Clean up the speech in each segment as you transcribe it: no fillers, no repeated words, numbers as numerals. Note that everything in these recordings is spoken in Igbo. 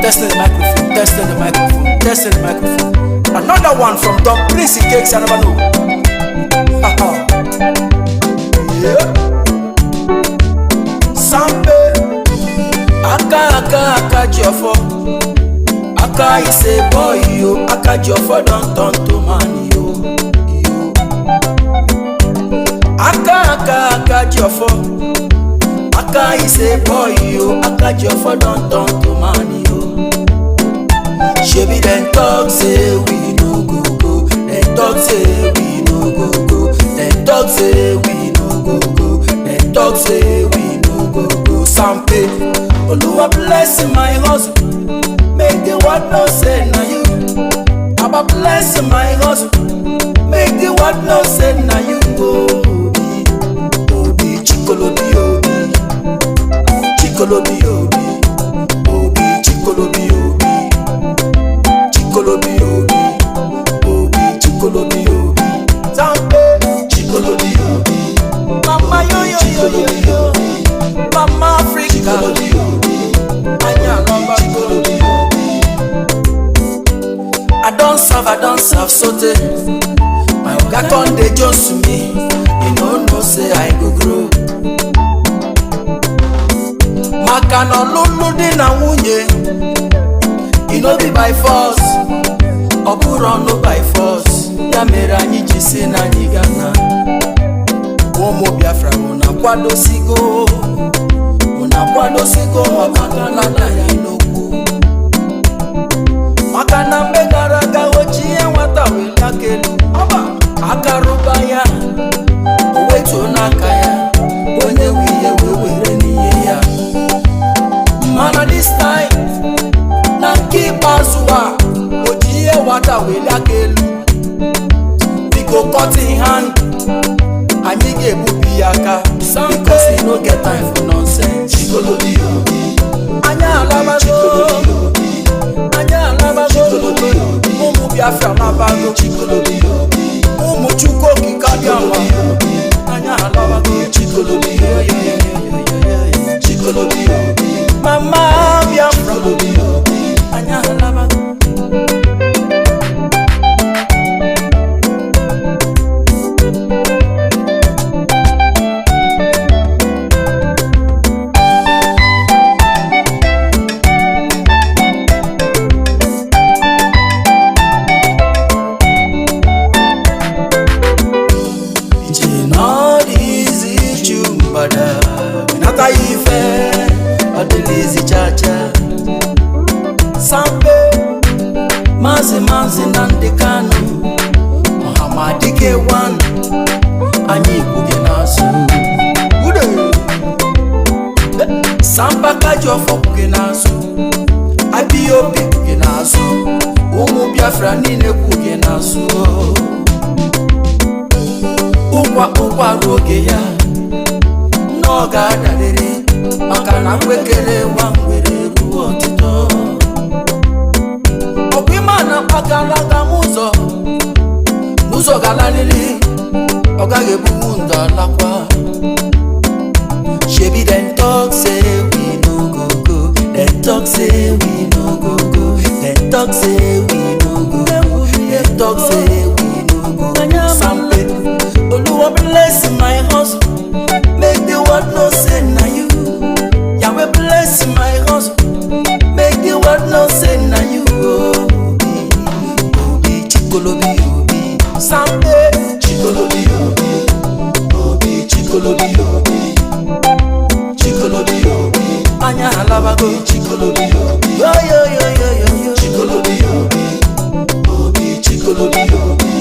Testing the microphone, testing the microphone, testing the microphone. Another one from Dom Prince Cakes, I never know. Yeah. Sampe Akajiofor Aka is a boy, yo. Akajiofor don't turn to man, yo. Akajiofor Aka is a boy, yo. Akajiofor don't turn to man, yo. Shebi dem talk say we no go go. Dem talk say we no go go. Dem talk say we no go go. Dem talk say we no go go. Sampe Oluwa bless my hustle. Make the world know say na you. Aba bless my hustle. Make the world know say na you. Obi Chikolobi Obi. Chikolobi Obi. Obi Chikolobi Obi. Chikolobi Obi. Obi Chikolobi Obi. Sampe Chikolobi Obi. Mama yo yo yo yo yo. Mama Africa. Chikolobi Obi. Anya love Chikolobi Obi. I don't serve sote. My oga con dey just to me. You know say I go grow. Maka no lulu di na wunye. You know be by force. Oburo no by force. Ya mere anyi jisi na anyi gana. Omo Biafra una kwado sigo. Una kwado sigo maka na ya inoku. Maka na megaraga ochie nwata welakelu. Oba akaruba ya. Owetu n'aka ya. Onye wiye wewere n'ihe ya. Mana this time na keep azwa. Ochie nwata welakelu. Biko cut in hand. Anyị ga-ebubi aka. Because we no get time for nonsense. Chikolobi Obi. Anya alabago. Anya alabago. Umu Biafra nabago. Chikolobi Obi. Umu Chukwu kikabịama. Anya alabago. Chikolobi Obi. Chikolobi Obi. Mama Biafra. Chikolobi Obi. Anya alabago. Nata ife adelizi chacha Sampe mazi nande kanu Muhammadike one Anyi kuge nasu Ude Sampe Akajiofor kuge nasu IPOB kuge nasu Umu Biafra nine kuge nasu Ukwa roge ya N'oga adadere maka na kwekere wangwere ruo otito Okwima na akalaga muzo galalili Oga gebu nda lakwa Shebi dem talk say we no go go Dem talk say we no go go Dem talk say we no go go Dem talk say we no go go Sampe Oluwa bless my hustle Make the world know say na you. Yahweh bless my hustle. Make the world know say na you. Obi, Obi Chikolobi Obi. Sampe Chikolobi Obi. Obi Chikolobi Obi. Chikolobi Obi. Anya alabago Chikolobi Obi. Yo yo yo yo yo yo. Chikolobi Obi. Obi Chikolobi Obi.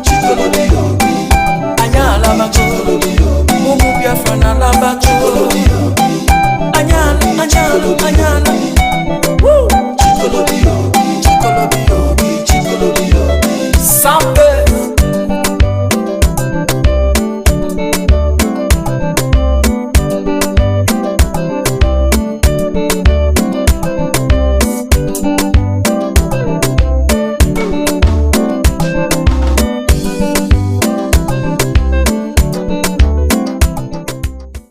Chikolobi Obi. Anya alabago Chikolobi Obi. Umu Biafra na laba Chikolobi Obi. Anya